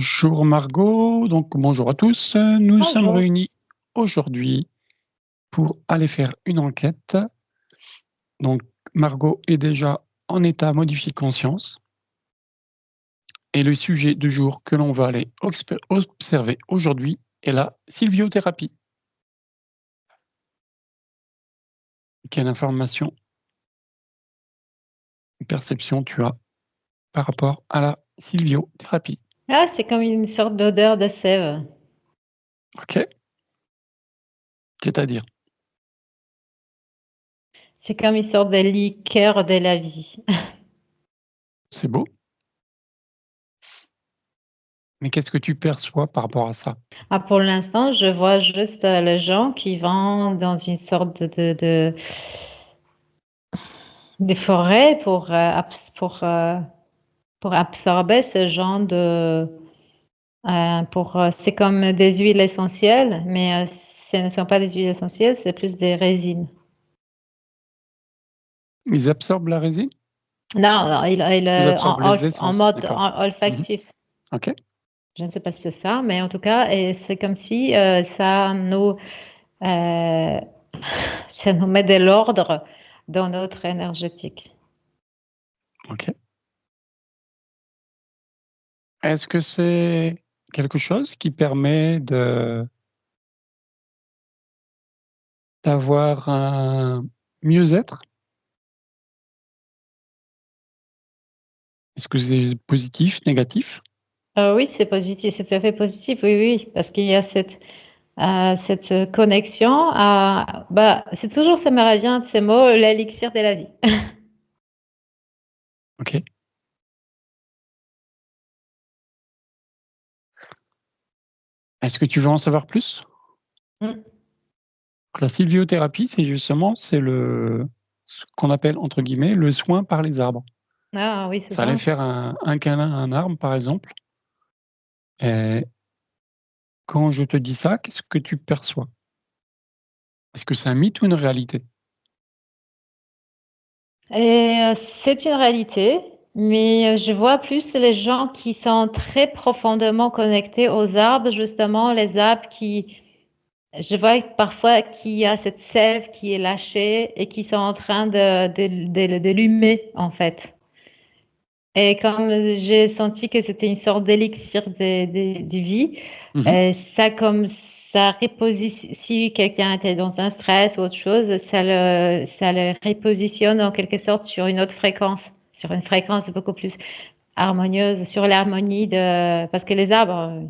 Bonjour Margot, donc bonjour à tous. Nous sommes Bonjour. réunis aujourd'hui pour aller faire une enquête. Donc Margot est déjà en état modifié de conscience et le sujet du jour que l'on va aller observer aujourd'hui est la sylviothérapie. Quelle information ou perception tu as par rapport à la sylviothérapie? Ah, c'est comme une sorte d'odeur de sève. OK. C'est-à-dire? C'est comme une sorte de liqueur de la vie. C'est beau. Mais qu'est-ce que tu perçois par rapport à ça? Ah, pour l'instant, je vois juste les gens qui vont dans une sorte de forêt pour absorber ce genre c'est comme des huiles essentielles, mais ce ne sont pas des huiles essentielles, c'est plus des résines. Ils absorbent la résine? Non, non, Ils absorbent les en essences, mode d'accord. Mmh. olfactif. OK. Je ne sais pas si c'est ça, mais en tout cas, c'est comme si euh, ça nous met de l'ordre dans notre énergétique. OK. Est-ce que c'est quelque chose qui permet d'avoir un mieux-être? Est-ce que c'est positif, négatif? Oui, c'est positif, c'est tout à fait positif, oui, oui, parce qu'il y a cette connexion c'est toujours ça me revient de ces mots, l'élixir de la vie. OK. Est-ce que tu veux en savoir plus? Mmh. La sylviothérapie, c'est ce qu'on appelle entre guillemets «le soin par les arbres». Ah oui, c'est Ça allait ça. faire un câlin à un arbre, par exemple, et quand je te dis ça, qu'est-ce que tu perçois? Est-ce que c'est un mythe ou une réalité? C'est une réalité, mais je vois plus les gens qui sont très profondément connectés aux arbres, justement, les arbres qui je vois parfois qu'il y a cette sève qui est lâchée et qui sont en train de l'humer, en fait. Et comme j'ai senti que c'était une sorte d'élixir de vie, Mmh. ça comme ça repositionne, si quelqu'un était dans un stress ou autre chose, ça le repositionne en quelque sorte sur une autre fréquence, sur une fréquence beaucoup plus harmonieuse, sur l'harmonie parce que les arbres ont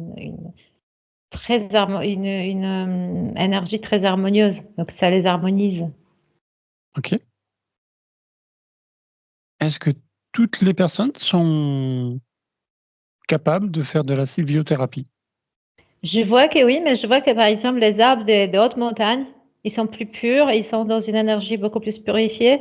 une énergie très harmonieuse, donc ça les harmonise. OK. Est-ce que toutes les personnes sont capables de faire de la sylviothérapie? Je vois que oui, mais je vois que par exemple les arbres de haute montagne, ils sont plus purs, ils sont dans une énergie beaucoup plus purifiée.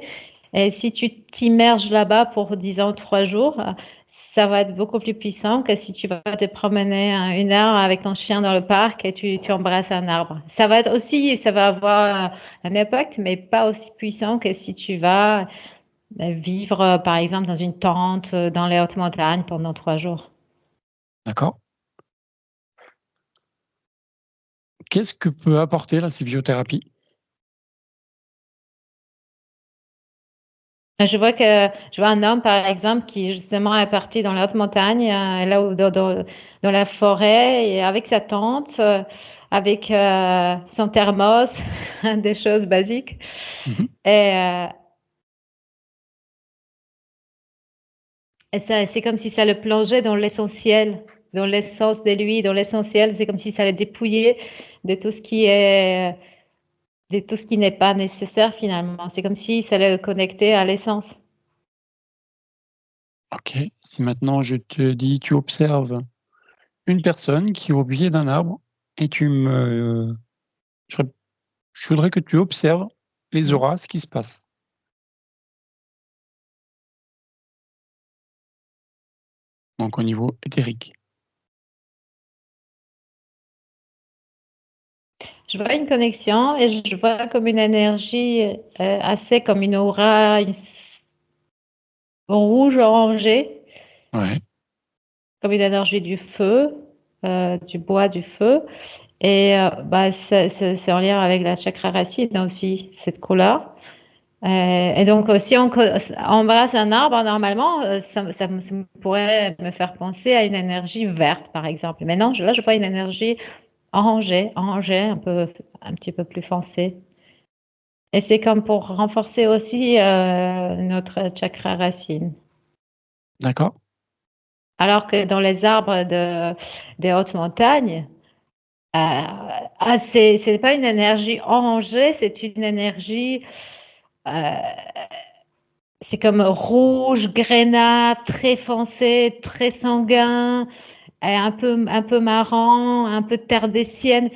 Et si tu t'immerges là-bas pour, disons, 3 jours, ça va être beaucoup plus puissant que si tu vas te promener 1 heure avec ton chien dans le parc et tu embrasses un arbre. Ça va avoir un impact, mais pas aussi puissant que si tu vas vivre, par exemple, dans une tente dans les hautes montagnes pendant 3 jours. D'accord. Qu'est-ce que peut apporter la sylviothérapie? Je vois un homme, par exemple, qui justement est parti dans les hautes montagnes, là où dans la forêt, et avec sa tente, avec son thermos, des choses basiques. Mmh. Et, euh, et ça, c'est comme si ça le plongeait dans l'essentiel, dans l'essence de lui, dans l'essentiel. C'est comme si ça le dépouillait de tout ce qui est, de tout ce qui n'est pas nécessaire finalement. C'est comme si ça le connectait à l'essence. OK. Si maintenant je te dis, tu observes une personne qui est au pied d'un arbre et je je voudrais que tu observes les Mm. auras, ce qui se passe, donc au niveau éthérique. Je vois une connexion et je vois comme une énergie assez comme une aura rouge orangée, Ouais. comme une énergie du feu. du bois, du feu. Et c'est en lien avec la chakra racine aussi, cette couleur. Et donc, si on embrasse un arbre, normalement, ça pourrait me faire penser à une énergie verte, par exemple. Mais non, là, je vois une énergie orangée, un petit peu plus foncée. Et c'est comme pour renforcer aussi notre chakra racine. D'accord? Alors que dans les arbres des hautes montagnes, c'est pas une énergie orangée, c'est une énergie, euh, c'est comme rouge, grenat, très foncé, très sanguin, et un peu marron, un peu terre des siennes,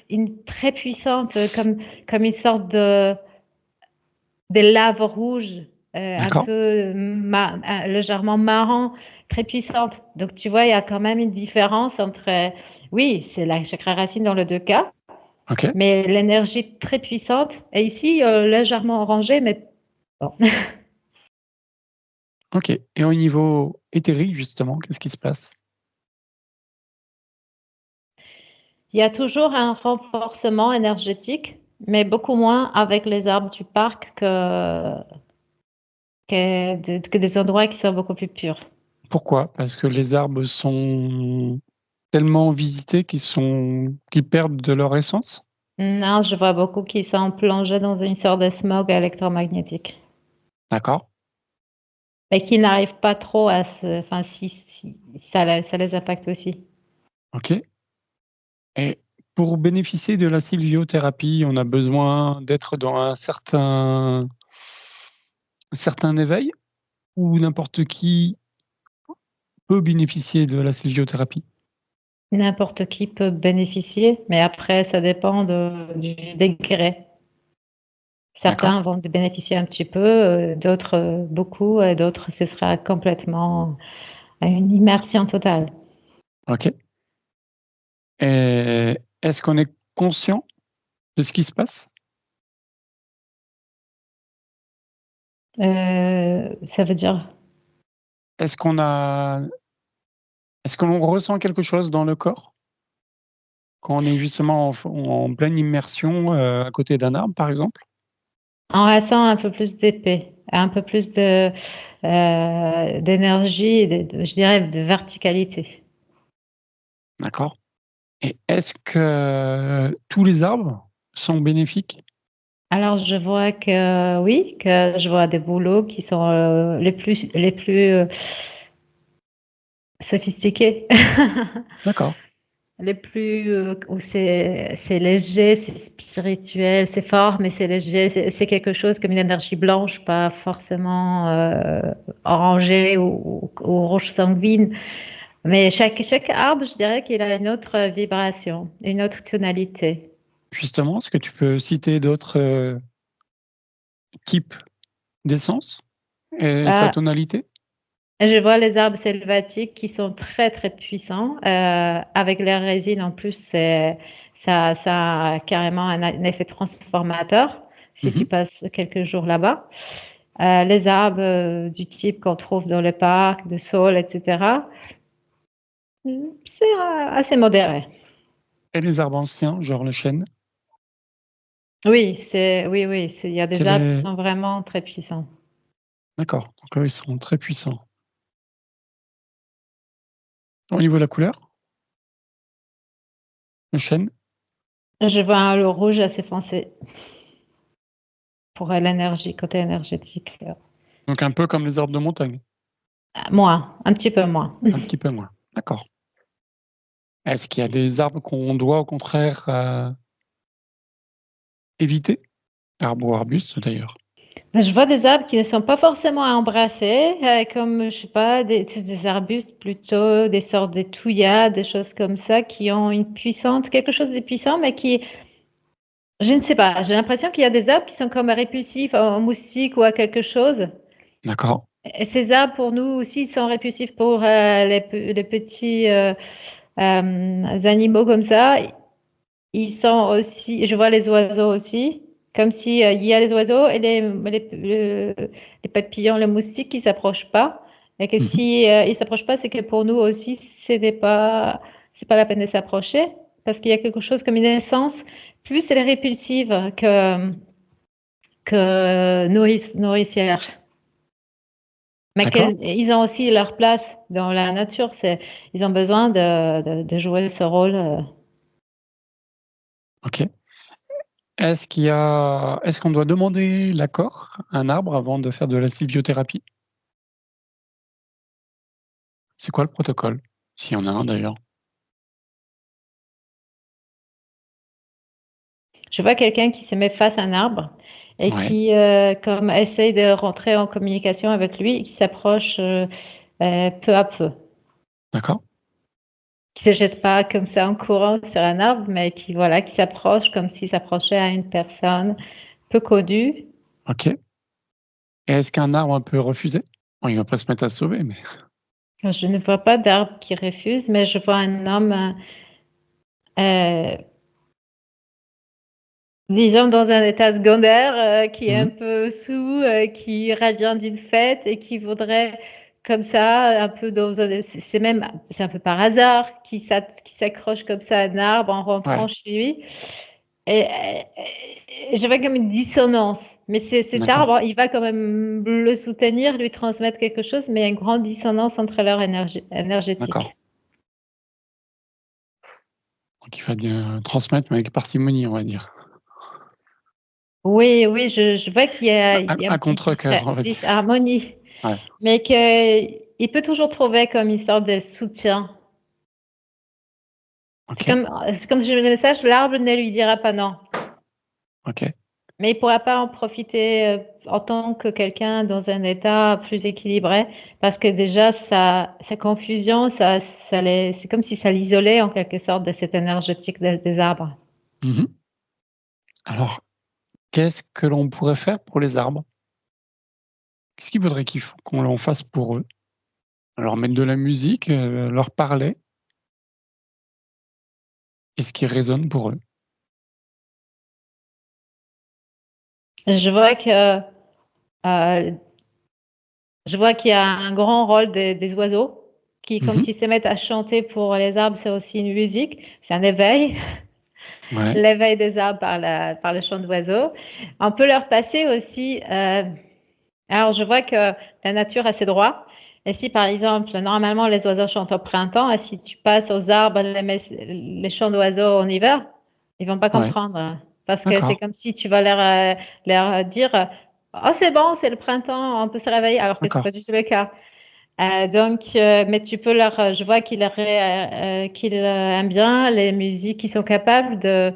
une très puissante, comme une sorte des laves rouges, un D'accord? peu légèrement marron, très puissante. Donc, tu vois, il y a quand même une différence entre, oui, c'est la chakra racine dans les deux cas, Ok. mais l'énergie très puissante. Et ici, légèrement orangée, mais bon. Ok. Et au niveau éthérique, justement, qu'est-ce qui se passe? Il y a toujours un renforcement énergétique, mais beaucoup moins avec les arbres du parc que des endroits qui sont beaucoup plus purs. Pourquoi? Parce que les arbres sont tellement visités qu'ils perdent de leur essence? Non, je vois beaucoup qui sont plongés dans une sorte de smog électromagnétique. D'accord? Mais qui n'arrivent pas trop à se, enfin, si ça les impacte aussi. Ok. Et pour bénéficier de la sylviothérapie, on a besoin d'être dans un certain éveil ou n'importe qui peut bénéficier de la sylviothérapie? N'importe qui peut bénéficier, mais après, ça dépend du degré. D'accord? Certains vont bénéficier un petit peu, d'autres beaucoup, et d'autres, ce sera complètement une immersion totale. Ok. Et est-ce qu'on est conscient de ce qui se passe? Ça veut dire, Est-ce qu'on a est-ce qu'on ressent quelque chose dans le corps quand on est justement en pleine immersion, à côté d'un arbre, par exemple? on ressent un peu plus d'épée, un peu plus d'énergie, et je dirais de verticalité. D'accord. Et est-ce que tous les arbres sont bénéfiques? Alors, je vois que oui, que je vois des bouleaux qui sont les plus sophistiqués, D'accord. les plus où c'est léger, c'est spirituel, c'est fort, mais c'est léger, c'est quelque chose comme une énergie blanche, pas forcément orangée ou rouge sanguine. Mais chaque arbre, je dirais qu'il a une autre vibration, une autre tonalité. Justement, est-ce que tu peux citer d'autres, types d'essences et sa Ah, tonalité? je vois les arbres selvatiques qui sont très, très puissants. Avec leur résine, en plus, ça a carrément un effet transformateur si tu Mmh. passes quelques jours là-bas. Les arbres du type qu'on trouve dans les parcs, de saules, etc., c'est assez modéré. Et les arbres anciens, genre le chêne, Oui, oui, il y a des quel arbres qui est sont vraiment très puissants. d'accord, donc eux, ils sont très puissants. Au niveau de la couleur, le chêne, Je vois le rouge assez foncé pour l'énergie, côté énergétique. donc un peu comme les arbres de montagne, Moins, un petit peu moins. un petit peu moins. D'accord. Est-ce qu'il y a des arbres qu'on doit au contraire, éviter? Arbres ou arbustes d'ailleurs? Je vois des arbres qui ne sont pas forcément à embrasser, comme, je sais pas, des arbustes plutôt, des sortes de thuya, des choses comme ça, qui ont quelque chose de puissant, mais je ne sais pas, j'ai l'impression qu'il y a des arbres qui sont comme répulsifs aux moustiques ou à quelque chose. D'accord. Et ces arbres, pour nous aussi, sont répulsifs pour les petits animaux comme ça. Ils sont aussi, je vois les oiseaux aussi, comme si il y a les oiseaux et les papillons, les moustiques qui s'approchent pas. Et que Mmh. si ils s'approchent pas, c'est que pour nous aussi, ce n'est pas. c'est pas la peine de s'approcher parce qu'il y a quelque chose comme une essence, plus elle est répulsive que nourricière. Mais ils ont aussi leur place dans la nature. Ils ont besoin de jouer ce rôle. OK. Est-ce qu'on doit demander l'accord à un arbre avant de faire de la sylviothérapie? C'est quoi le protocole? S'il y en a un d'ailleurs. Je vois quelqu'un qui se met face à un arbre et Ouais. qui comme essaye de rentrer en communication avec lui et qui s'approche peu à peu. D'accord. Qui se jette pas comme ça en courant sur un arbre, mais qui s'approche comme s'il s'approchait à une personne peu connue. OK. Et est-ce qu'un arbre peut refuser? Bon, il va pas se mettre à se sauver, mais Je ne vois pas d'arbre qui refuse, mais je vois un homme disons dans un état secondaire, qui est un peu saoul, qui revient d'une fête et qui voudrait comme ça, un peu c'est un peu par hasard qui s'accroche comme ça à un arbre en rentrant ouais, chez lui et je vois comme une dissonance. Mais cet d'accord, arbre, il va quand même le soutenir, lui transmettre quelque chose, mais il y a une grande dissonance entre leur d'accord. énergétique. Donc il va bien transmettre, mais avec parcimonie, on va dire. Oui, oui, je vois qu'il y a À une petite contrecœur, on va dire. disharmonie, Ouais, mais qu'il peut toujours trouver comme une sorte de soutien. OK, C'est comme si je le message, l'arbre ne lui dira pas non, OK, mais il pourra pas en profiter, en tant que quelqu'un dans un état plus équilibré parce que déjà sa confusion, c'est comme si ça l'isolait en quelque sorte de cette énergétique des arbres. mmh. Alors, qu'est-ce que l'on pourrait faire pour les arbres? Qu'est-ce qu'il faudrait qu'on l'en fasse pour eux? Leur mettre de la musique, leur parler? Est-ce qu'ils résonnent pour eux? Je vois que, heu je vois qu'il y a un grand rôle des oiseaux qui, Mmh quand mh. ils se mettent à chanter pour les arbres, c'est aussi une musique, c'est un éveil, Ouais, l'éveil des arbres par le chant d'oiseaux. On peut leur passer aussi, alors je vois que la nature a ses droits et si par exemple, normalement les oiseaux chantent au printemps et si tu passes aux arbres les chants d'oiseaux en hiver, ils vont pas ouais, comprendre parce que c'est d'accord, comme si tu vas leur dire: «Oh c'est bon, c'est le printemps, on peut se réveiller», alors que c'est d'accord, pas du tout le cas. Mais tu peux je vois qu'ils aiment bien les musiques qui sont capables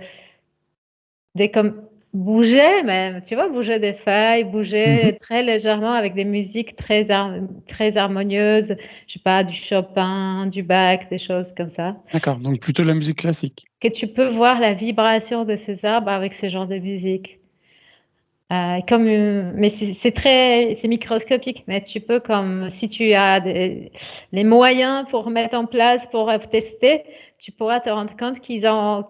comme bouger même, tu vois? Bouger des feuilles, mmh mh. bouger très légèrement avec des musiques très harmonieuses, je sais pas, du Chopin, du Bach, des choses comme ça. D'accord, donc plutôt de la musique classique. Que tu peux voir la vibration de ces arbres avec ce genre de musique. Mais c'est microscopique, mais tu peux comme si tu as les moyens pour mettre en place, pour tester, tu pourras te rendre compte qu'ils ont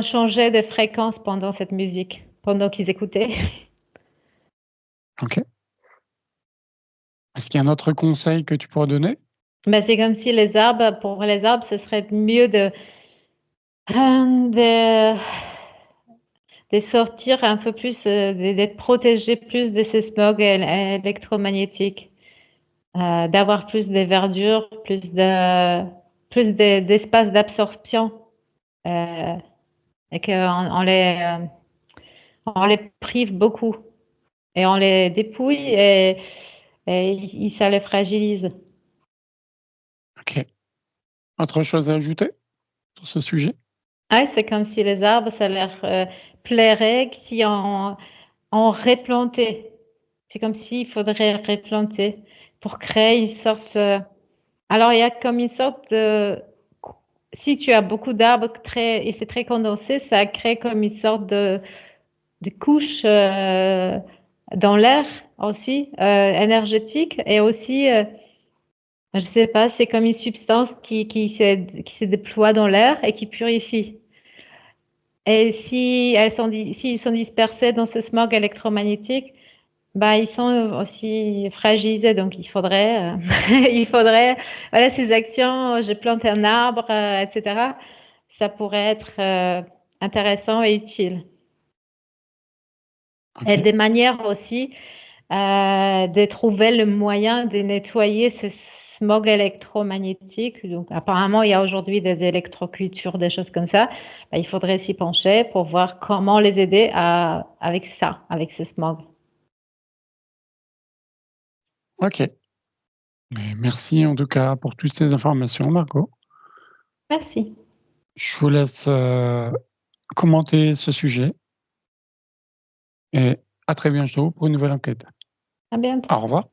changé de fréquence pendant cette musique, pendant qu'ils écoutaient. OK. Est-ce qu'il y a un autre conseil que tu pourrais donner? Mais c'est comme si pour les arbres, ce serait mieux de sortir un peu plus, d'être protégés plus de ces smogs électromagnétiques. D'avoir plus de verdure, d'espace d'absorption, heu et on les prive beaucoup et on les dépouille et ça les fragilise. OK. Autre chose à ajouter sur ce sujet? Ah, c'est comme si les arbres, ça leur, plairait que si on replantait. C'est comme s'il faudrait replanter pour créer une sorte, alors il y a comme une sorte de si tu as beaucoup d'arbres très et c'est très condensé, ça crée comme une sorte de couche, dans l'air aussi, énergétique et aussi, je sais pas, c'est comme une substance qui se déploie dans l'air et qui purifie et si s'ils sont dispersés dans ce smog électromagnétique, Bah, ils sont aussi fragilisés, donc il faudrait, il faudrait, voilà, ces actions, j'ai planté un arbre, etc. Ça pourrait être intéressant et utile. Et OK. des manières aussi de trouver le moyen de nettoyer ce smog électromagnétique. Donc, apparemment, il y a aujourd'hui des électrocultures, des choses comme ça. Bah, il faudrait s'y pencher pour voir comment les aider avec ça, avec ce smog. OK. Mais merci en tout cas pour toutes ces informations, Margot. Merci. Je vous laisse, commenter ce sujet et à très bientôt pour une nouvelle enquête. À bientôt. Au revoir.